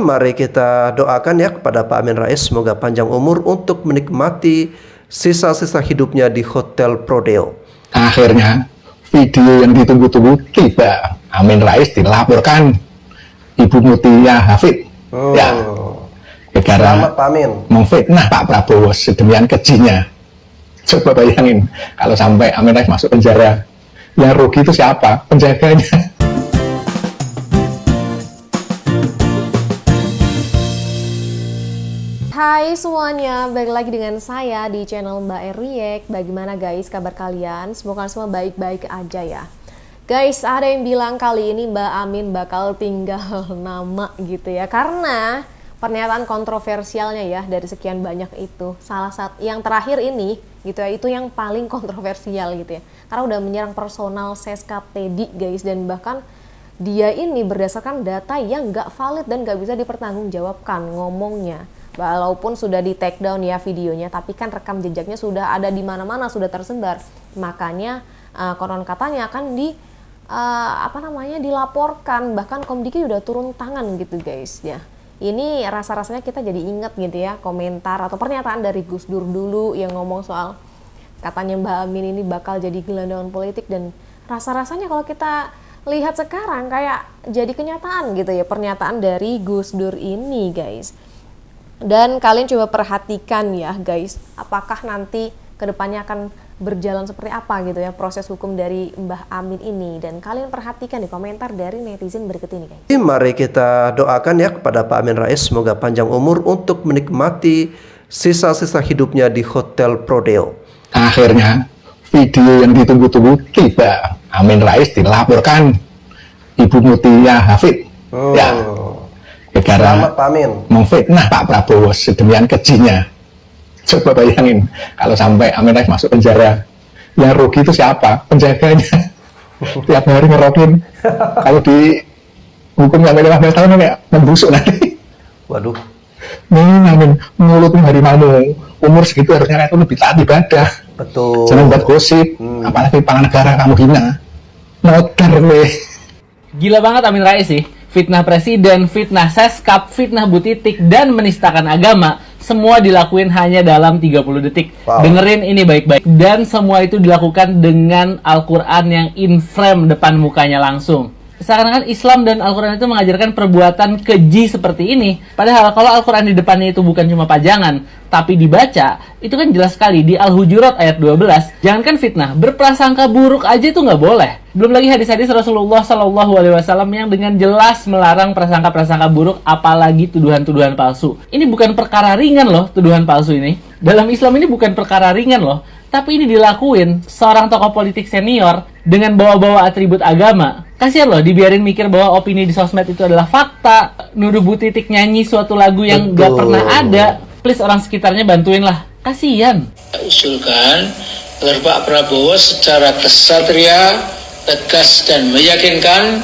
mari kita doakan ya kepada Pak Amin Rais, semoga panjang umur untuk menikmati sisa-sisa hidupnya di Hotel Prodeo. Akhirnya video yang ditunggu-tunggu tiba. Amin Rais dilaporkan Ibu Mutia Hafid. Ya, gara-gara memfitnah Pak Prabowo sedemikian kejinya. Coba bayangin kalau sampai Amin Rais masuk penjara, yang rugi itu siapa? Penjaganya. Hai semuanya, balik lagi dengan saya di channel Mbak React. Bagaimana guys kabar kalian? Semoga semua baik-baik aja ya. Guys, ada yang bilang kali ini Mbak Amin bakal tinggal nama gitu ya, karena pernyataan kontroversialnya ya dari sekian banyak itu. Salah satu yang terakhir ini gitu ya, itu yang paling kontroversial gitu ya, karena udah menyerang personal Seskap Teddy guys, dan bahkan dia ini berdasarkan data yang gak valid dan gak bisa dipertanggungjawabkan ngomongnya. Walaupun sudah di take down ya videonya, tapi kan rekam jejaknya sudah ada di mana-mana, sudah tersebar. Makanya konon katanya akan dilaporkan, bahkan Komdiki udah turun tangan gitu guys ya. Ini rasa-rasanya kita jadi ingat gitu ya komentar atau pernyataan dari Gus Dur dulu yang ngomong soal katanya Mbak Amin ini bakal jadi gelandangan politik, dan rasa-rasanya kalau kita lihat sekarang kayak jadi kenyataan gitu ya pernyataan dari Gus Dur ini guys. Dan kalian coba perhatikan ya guys, apakah nanti kedepannya akan berjalan seperti apa gitu ya proses hukum dari Mbah Amin ini. Dan kalian perhatikan di komentar dari netizen berikut ini guys. Mari kita doakan ya kepada Pak Amin Rais, semoga panjang umur untuk menikmati sisa-sisa hidupnya di Hotel Prodeo. Akhirnya video yang ditunggu-tunggu tiba. Amin Rais dilaporkan Ibu Mutia Hafid. Ya, gara-gara memfitnah Pak Prabowo sedemikian kejinya. Coba bayangin kalau sampai Amin Rais masuk penjara, yang rugi itu siapa? Penjaganya. Tiap hari ngerokin. Kalau di hukum sampai 15 tahun kayak membusuk nanti. Waduh. Amin, mulutmu harimau. Umur segitu harusnya itu lebih taat ibadah. Betul. Jangan buat gosip. Apalagi pangan negara kamu hina. Noter nih. Gila banget Amin Rais sih. Fitnah presiden, fitnah Seskap, fitnah Bu Titik, dan menistakan agama, semua dilakuin hanya dalam 30 detik. Wow. Dengerin ini baik-baik. Dan semua itu dilakukan dengan Al-Quran yang in frame depan mukanya langsung. Seakan-akan Islam dan Al-Quran itu mengajarkan perbuatan keji seperti ini. Padahal kalau Al-Quran di depannya itu bukan cuma pajangan, tapi dibaca, itu kan jelas sekali di Al-Hujurat ayat 12. Jangankan fitnah, berprasangka buruk aja itu nggak boleh. Belum lagi hadis-hadis Rasulullah SAW yang dengan jelas melarang prasangka-prasangka buruk, apalagi tuduhan-tuduhan palsu. Ini bukan perkara ringan loh, tuduhan palsu ini. Dalam Islam ini bukan perkara ringan loh. Tapi ini dilakuin seorang tokoh politik senior dengan bawa-bawa atribut agama. Kasihan loh dibiarin mikir bahwa opini di sosmed itu adalah fakta. Nuduh Bu Titik nyanyi suatu lagu yang gak pernah ada. Please orang sekitarnya bantuin lah. Kasihan. Usulkan agar Pak Prabowo secara kesatria, tegas dan meyakinkan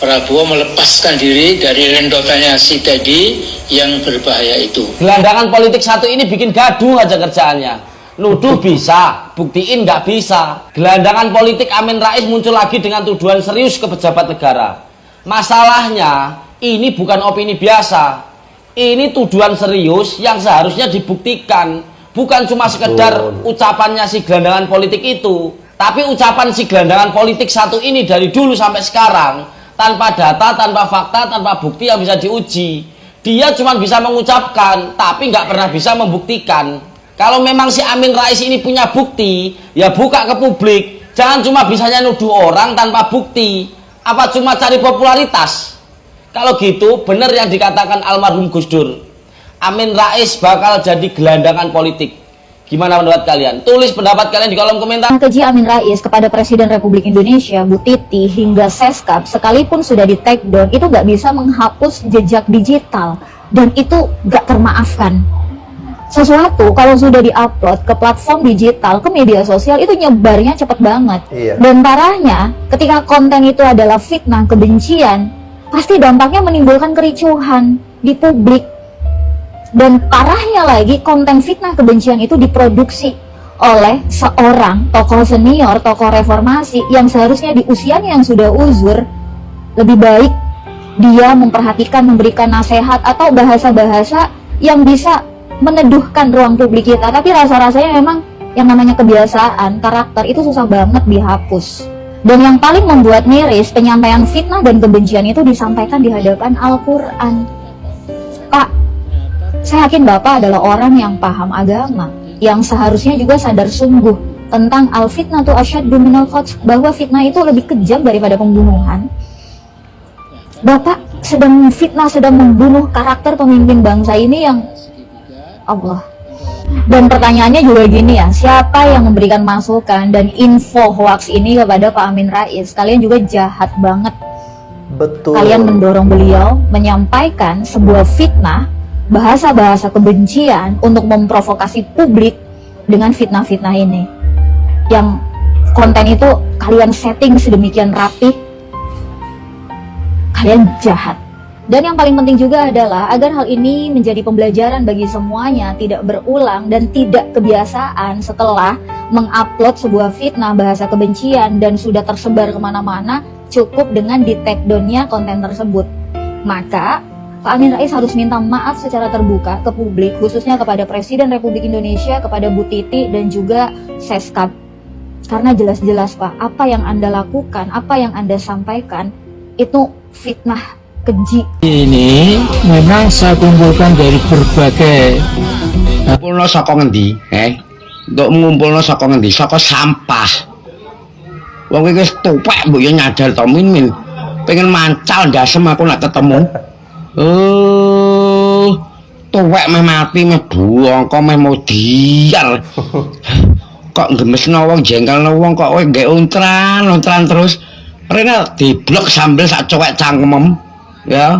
Prabowo melepaskan diri dari rendotannya si Teddy yang berbahaya itu. Gelandangan politik satu ini bikin gaduh aja kerjaannya. Nuduh bisa, buktiin nggak bisa. Gelandangan politik Amin Rais muncul lagi dengan tuduhan serius ke pejabat negara. Masalahnya, ini bukan opini biasa. Ini tuduhan serius yang seharusnya dibuktikan. Bukan cuma sekedar ucapannya si gelandangan politik itu. Tapi ucapan si gelandangan politik satu ini dari dulu sampai sekarang, tanpa data, tanpa fakta, tanpa bukti yang bisa diuji. Dia cuma bisa mengucapkan, tapi nggak pernah bisa membuktikan. Kalau memang si Amin Rais ini punya bukti, ya buka ke publik. Jangan cuma bisanya nuduh orang tanpa bukti. Apa cuma cari popularitas? Kalau gitu, benar yang dikatakan almarhum Gus Dur. Amin Rais bakal jadi gelandangan politik. Gimana pendapat kalian? Tulis pendapat kalian di kolom komentar. Keji Amin Rais kepada Presiden Republik Indonesia, Bu Titi, hingga Seskap, sekalipun sudah di take down, itu nggak bisa menghapus jejak digital. Dan itu nggak termaafkan. Sesuatu kalau sudah diupload ke platform digital, ke media sosial, itu nyebarnya cepet banget. Dan parahnya, ketika konten itu adalah fitnah, kebencian, pasti dampaknya menimbulkan kericuhan di publik. Dan parahnya lagi, konten fitnah kebencian itu diproduksi oleh seorang tokoh senior, tokoh reformasi yang seharusnya di usianya yang sudah uzur lebih baik dia memperhatikan, memberikan nasihat atau bahasa-bahasa yang bisa meneduhkan ruang publik kita. Tapi rasa-rasanya memang yang namanya kebiasaan, karakter itu susah banget dihapus. Dan yang paling membuat miris, penyampaian fitnah dan kebencian itu disampaikan di hadapan Al-Quran. Pak, saya yakin Bapak adalah orang yang paham agama, yang seharusnya juga sadar sungguh tentang al-fitnatu asyaddu minal qatl, bahwa fitnah itu lebih kejam daripada pembunuhan. Bapak sedang fitnah, sedang membunuh karakter pemimpin bangsa ini yang Allah. Dan pertanyaannya juga gini ya, siapa yang memberikan masukan dan info hoax ini kepada Pak Amin Rais? Kalian juga jahat banget. Betul. Kalian mendorong beliau menyampaikan sebuah fitnah, bahasa-bahasa kebencian untuk memprovokasi publik dengan fitnah-fitnah ini. Yang konten itu kalian setting sedemikian rapi. Kalian jahat. Dan yang paling penting juga adalah agar hal ini menjadi pembelajaran bagi semuanya, tidak berulang dan tidak kebiasaan setelah mengupload sebuah fitnah bahasa kebencian dan sudah tersebar kemana-mana, cukup dengan di take down-nya konten tersebut. Maka Pak Amin Rais harus minta maaf secara terbuka ke publik, khususnya kepada Presiden Republik Indonesia, kepada Bu Titi dan juga Seskap. Karena jelas-jelas Pak, apa yang Anda lakukan, apa yang Anda sampaikan itu fitnah keji. Ini memang saya kumpulkan dari berbagai ngumpulno saka ngendi, Untuk ngumpulno saka ngendi? Saka sampah. Wong iki wis tuwek mbok yo nyadar to Min. Pengen mancal ndasem aku nak ketemu. Tuwek meh mati meh buang kok meh modiar. Kok gemesno wong jengkelno wong kok kowe nggih ontran terus. Rene diblok sambil sak cowek cangkemem. Ya,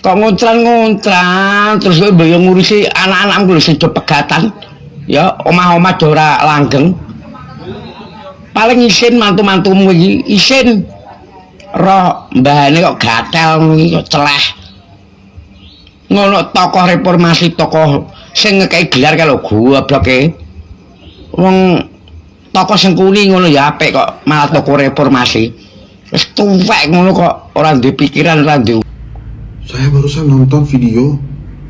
kok ngontran terus kowe mbok yo ngurusi anak-anakku lho sing do pegatan, ya omah-omah do ora langgeng. Paling isin mantu-mantumu iki, isin roh mbahane kok gatel iki kok celeh. Ngono tokoh reformasi, tokoh sing ngekei gelar kalau gobloke. Wong tokoh sing kuning ngono ya apik kok malah tokoh reformasi. Wis tuwek ngono kok ora ndek pikiran ora ndek. Saya barusan nonton video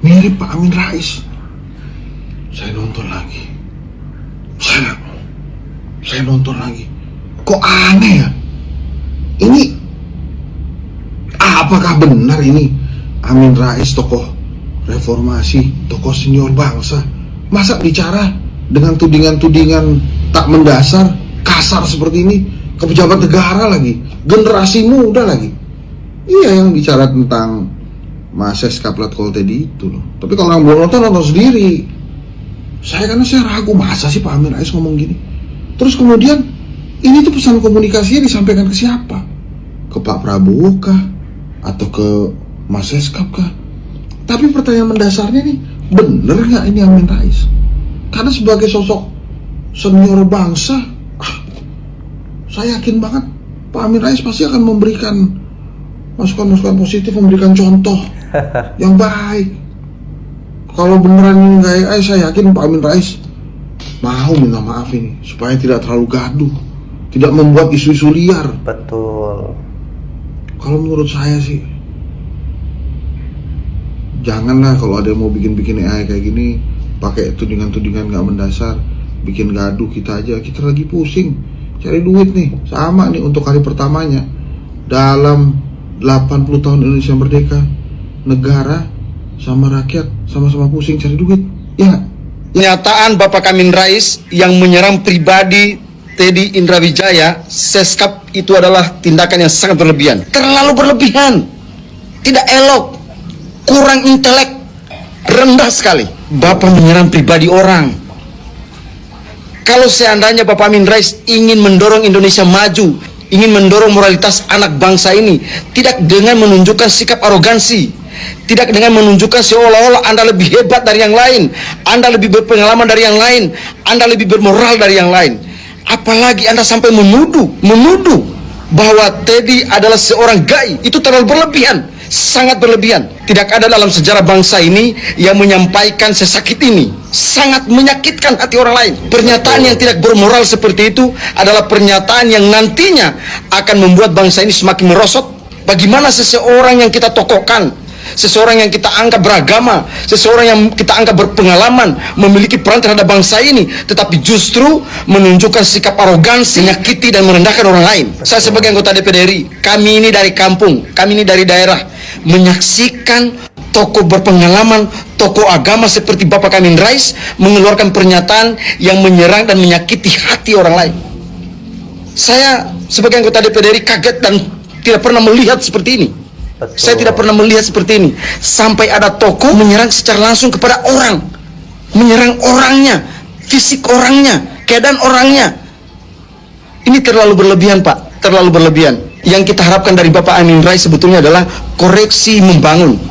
mirip Pak Amin Rais. Saya nonton lagi. Saya nonton lagi. Kok aneh ya? Ini apakah benar ini Amin Rais tokoh reformasi, tokoh senior bangsa? Masa bicara dengan tudingan-tudingan tak mendasar, kasar seperti ini ke pejabat negara lagi, generasi muda lagi? Iya, yang bicara tentang Mas Seskap Latkol tadi itu loh. Tapi kalau orang belum nonton sendiri. Karena saya ragu, masa sih Pak Amin Rais ngomong gini? Terus kemudian ini tuh pesan komunikasinya disampaikan ke siapa? Ke Pak Prabowo kah? Atau ke Mas Seskap kah? Tapi pertanyaan mendasarnya nih, bener nggak ini Amin Rais? Karena sebagai sosok senior bangsa, saya yakin banget Pak Amin Rais pasti akan memberikan masukan-masukan positif, memberikan contoh yang baik. Kalau beneran ini nggak, saya yakin Pak Amin Rais mau minta maaf ini supaya tidak terlalu gaduh, tidak membuat isu-isu liar. Betul. Kalau menurut saya sih, janganlah kalau ada yang mau bikin AI kayak gini pakai tudingan-tudingan nggak mendasar, bikin gaduh kita aja. Kita lagi pusing cari duit nih, sama nih untuk hari pertamanya dalam 80 tahun Indonesia merdeka, negara sama rakyat sama-sama pusing cari duit, ya. Pernyataan Bapak Amin Rais yang menyerang pribadi Teddy Indrawijaya, Seskap, itu adalah tindakan yang sangat berlebihan, terlalu berlebihan, tidak elok, kurang intelek, rendah sekali. Bapak menyerang pribadi orang. Kalau seandainya Bapak Amin Rais ingin mendorong Indonesia maju, ingin mendorong moralitas anak bangsa ini, tidak dengan menunjukkan sikap arogansi, tidak dengan menunjukkan seolah-olah Anda lebih hebat dari yang lain, Anda lebih berpengalaman dari yang lain, Anda lebih bermoral dari yang lain. Apalagi Anda sampai menuduh bahwa Teddy adalah seorang gai, itu terlalu berlebihan. sangat berlebihan. Tidak ada dalam sejarah bangsa ini yang menyampaikan sesakit ini. Sangat menyakitkan hati orang lain. Pernyataan yang tidak bermoral seperti itu adalah pernyataan yang nantinya akan membuat bangsa ini semakin merosot. Bagaimana seseorang yang kita tokohkan, seseorang yang kita anggap beragama, seseorang yang kita anggap berpengalaman, memiliki peran terhadap bangsa ini, tetapi justru menunjukkan sikap arogansi, menyakiti dan merendahkan orang lain. Saya sebagai anggota DPD RI, kami ini dari kampung, kami ini dari daerah, menyaksikan tokoh berpengalaman, tokoh agama seperti Bapak Amin Rais mengeluarkan pernyataan yang menyerang dan menyakiti hati orang lain. Saya sebagai anggota DPD RI kaget dan tidak pernah melihat seperti ini. Saya tidak pernah melihat seperti ini. Sampai ada tokoh menyerang secara langsung kepada orang, menyerang orangnya, fisik orangnya, keadaan orangnya. Ini terlalu berlebihan, Pak. Terlalu berlebihan. Yang kita harapkan dari Bapak Amin Rais sebetulnya adalah koreksi membangun,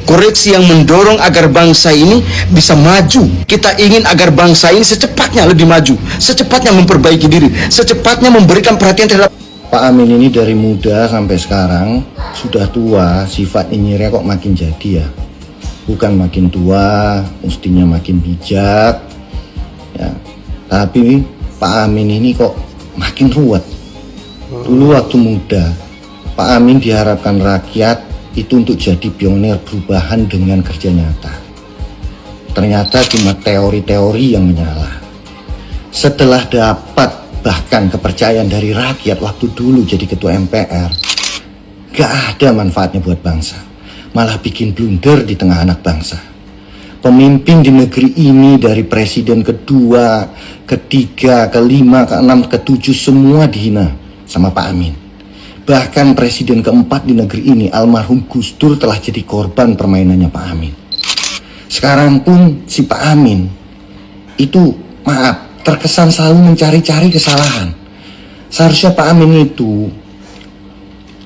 koreksi yang mendorong agar bangsa ini bisa maju. Kita ingin agar bangsa ini secepatnya lebih maju, secepatnya memperbaiki diri, secepatnya memberikan perhatian terhadap. Pak Amin ini dari muda sampai sekarang sudah tua, sifat nyinyirnya kok makin jadi ya. Bukan makin tua, mestinya makin bijak ya. Tapi Pak Amin ini kok makin ruwet. Dulu waktu muda, Pak Amin diharapkan rakyat itu untuk jadi pionir perubahan dengan kerja nyata. Ternyata cuma teori-teori yang menyala. Setelah dapat bahkan kepercayaan dari rakyat waktu dulu jadi ketua MPR, gak ada manfaatnya buat bangsa, malah bikin blunder di tengah anak bangsa. Pemimpin di negeri ini dari presiden kedua, ketiga, kelima, keenam, ketujuh semua dihina sama Pak Amin. Bahkan presiden keempat di negeri ini, almarhum Gus Dur, telah jadi korban permainannya Pak Amin. Sekarang pun si Pak Amin itu, maaf, terkesan selalu mencari-cari kesalahan. Seharusnya Pak Amin itu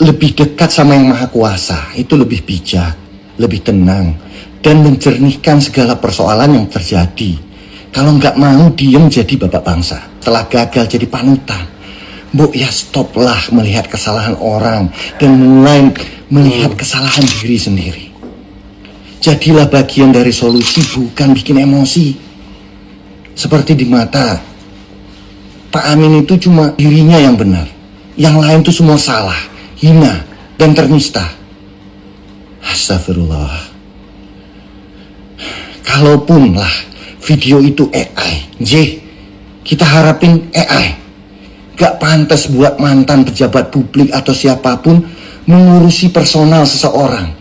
lebih dekat sama yang Maha Kuasa, itu lebih bijak, lebih tenang, dan menjernihkan segala persoalan yang terjadi. Kalau nggak mau diem jadi bapak bangsa, telah gagal jadi panutan. Bu, ya stoplah melihat kesalahan orang dan mulai melihat kesalahan diri sendiri. Jadilah bagian dari solusi, bukan bikin emosi. Seperti di mata Pak Amin itu cuma dirinya yang benar, yang lain itu semua salah, hina, dan ternista. Astagfirullah. Kalaupun lah video itu AI, kita harapin AI. Gak pantas buat mantan pejabat publik atau siapapun mengurusi personal seseorang.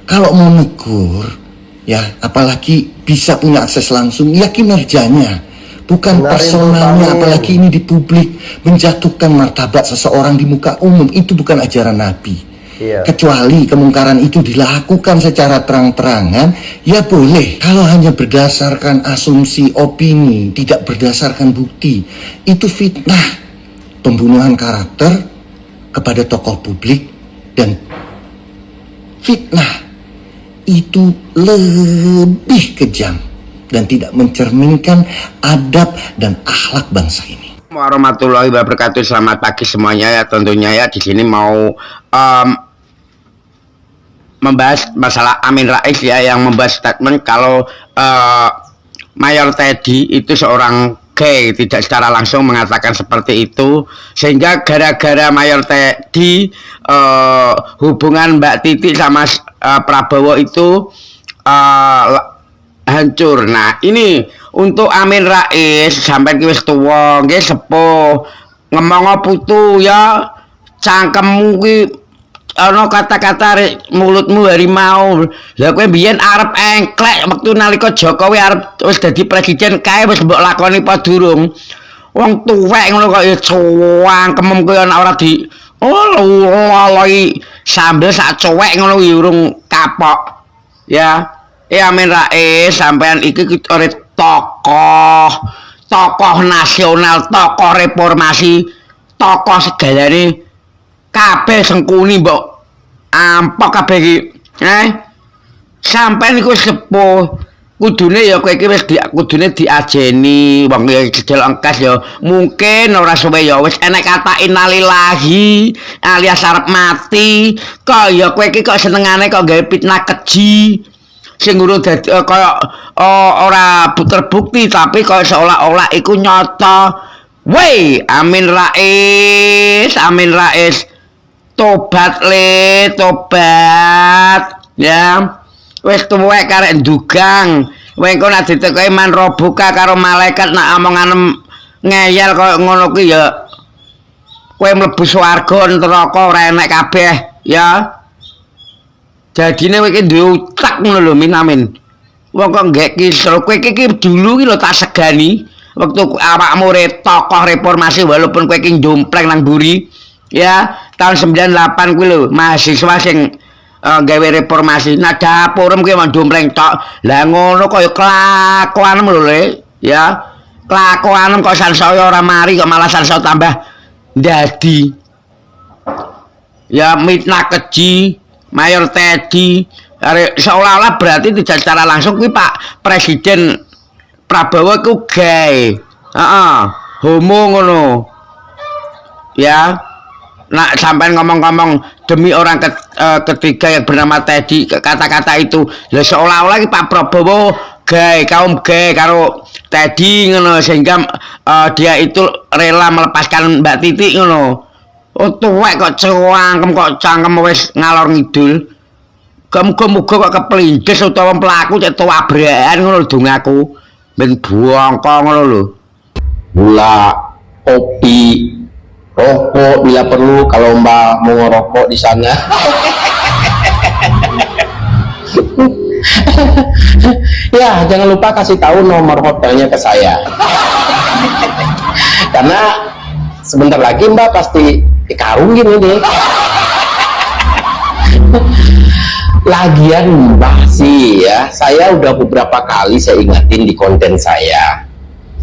Kalau mau negur, ya apalagi bisa punya akses langsung, ya kinerjanya, bukan personalnya. Apalagi ini di publik, menjatuhkan martabat seseorang di muka umum, itu bukan ajaran Nabi. Kecuali kemungkaran itu dilakukan secara terang-terangan, ya boleh. Kalau hanya berdasarkan asumsi, opini, tidak berdasarkan bukti, itu fitnah, pembunuhan karakter kepada tokoh publik, dan fitnah itu lebih kejam dan tidak mencerminkan adab dan akhlak bangsa ini. Warahmatullahi wabarakatuh. Selamat pagi semuanya ya. Tentunya ya di sini mau membahas masalah Amin Rais ya, yang membahas statement kalau Mayor Teddy itu seorang gay, tidak secara langsung mengatakan seperti itu, sehingga gara-gara Mayor Teddy hubungan Mbak Titi sama Prabowo itu hancur. Nah ini untuk Amin Rais sampai wis tuwa nggih sepuh, ngomong putu ya, cangkemmu ki ana kata-kata mulutmu harimau. Lah kowe biyen arep engklek waktu nalika Jokowi arep wis dadi presiden kae wis mbok lakoni apa durung? Wong tuwek ngono kok ya cangkemmu kowe ana ora di loi sambel sak cuek ngono kuwi urung kapok. Ya, Amin Rais sampean iki ora tokoh nasional, tokoh reformasi, tokoh segalane kabeh sengkuni mbok ampok kabeh iki. Sampean iku sepuh, kudune ya kowe iki wis kudune diajeni wong ya jedel engkas ya mungkin ora suwe ya wis enek kata innalillahi alias arep mati kok ya kowe iki kok senengane kok gawe fitnah keji sing urung dadi kaya ora terbukti tapi kok seolah-olah iku nyata. Woi Amin Rais tobat tobat ya. Wis tuwek karek ndugang. Kowe engko nek ditekoki man robuka karo malaikat nak omongan ngeyel koyo ngono kuwi ya kowe mlebu swarga neraka ora enek kabeh ya. Dadine kowe iki duwe utak ngono lho Amin. Wong kok nggek kisru kowe iki dulu iki lho tak segani waktu awakmu tokoh reformasi walaupun kowe iki njompleng nang mburi ya tahun 98 kuwi lho mahasiswa sing gawe reformasi. Nah dapurem kuwi mang dompleng tok. Lah ngono kaya kelakuanmu lho Le, ya. Kelakuanmu kok sansaya ora mari kok malah sansaya tambah ndadi. Ya mitnah keji, Mayor Teddy, seolah-olah berarti tidak secara langsung kuwi Pak Presiden Prabowo iku gay. Homo ngono. Ya. Nah, sampai ngomong-ngomong demi orang ketiga yang bernama Teddy, kata-kata itu ya seolah-olah Pak Prabowo gay, kaum gay karo Teddy ngono sehingga dia itu rela melepaskan Mbak Titi ngono. Oh tuwek kok cangkem wis ngalor ngidul. Muga-muga kok keplindes utawa pelaku cek tuwabrakan ngono dongaku. Ben bongko ngono lho. Gula, kopi, rokok bila perlu kalau Mbak mau ngerokok di sana. Ya, jangan lupa kasih tahu nomor hotelnya ke saya. Karena sebentar lagi Mbak pasti dikarungin ini. Lagian Mbak sih ya, saya udah beberapa kali saya ingatin di konten saya.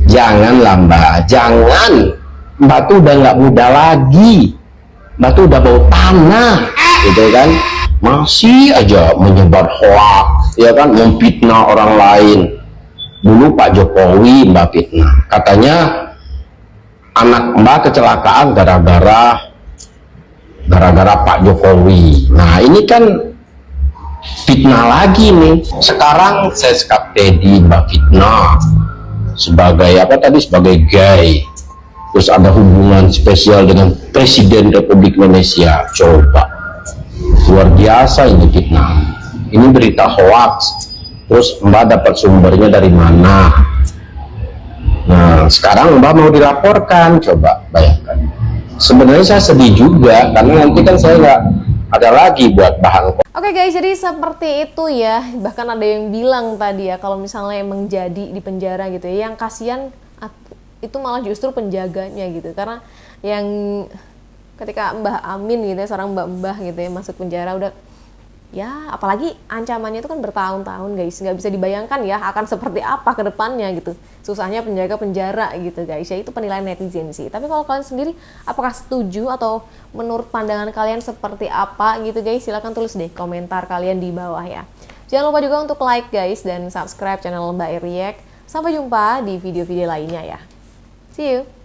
Janganlah Mbak, jangan. Mbak tuh udah nggak muda lagi, Mbak tuh udah bau tanah, gitu kan? Masih aja menyebar hoax, ya kan? Memfitnah orang lain. Dulu Pak Jokowi Mbak fitnah, katanya anak Mbak kecelakaan gara-gara Pak Jokowi. Nah ini kan fitnah lagi nih. Sekarang Seskap Teddy Mbak fitnah sebagai apa tadi, sebagai gay. Terus ada hubungan spesial dengan Presiden Republik Indonesia. Coba, luar biasa ini fitnah. Ini berita hoax. Terus Mbak dapat sumbernya dari mana? Nah, sekarang Mbak mau dilaporkan. Coba bayangkan. Sebenarnya saya sedih juga karena nanti kan saya nggak ada lagi buat bahan. Oke guys, jadi seperti itu ya. Bahkan ada yang bilang tadi ya, kalau misalnya emang jadi di penjara gitu ya, yang kasihan itu malah justru penjaganya gitu. Karena yang ketika Mbah Amin gitu ya, seorang mbah-mbah gitu ya masuk penjara udah ya, apalagi ancamannya itu kan bertahun-tahun guys, nggak bisa dibayangkan ya akan seperti apa ke depannya gitu. Susahnya penjaga penjara gitu guys, ya itu penilaian netizen sih. Tapi kalau kalian sendiri apakah setuju atau menurut pandangan kalian seperti apa gitu guys, silahkan tulis deh komentar kalian di bawah ya. Jangan lupa juga untuk like guys dan subscribe channel Mbak React. Sampai jumpa di video-video lainnya ya. See you!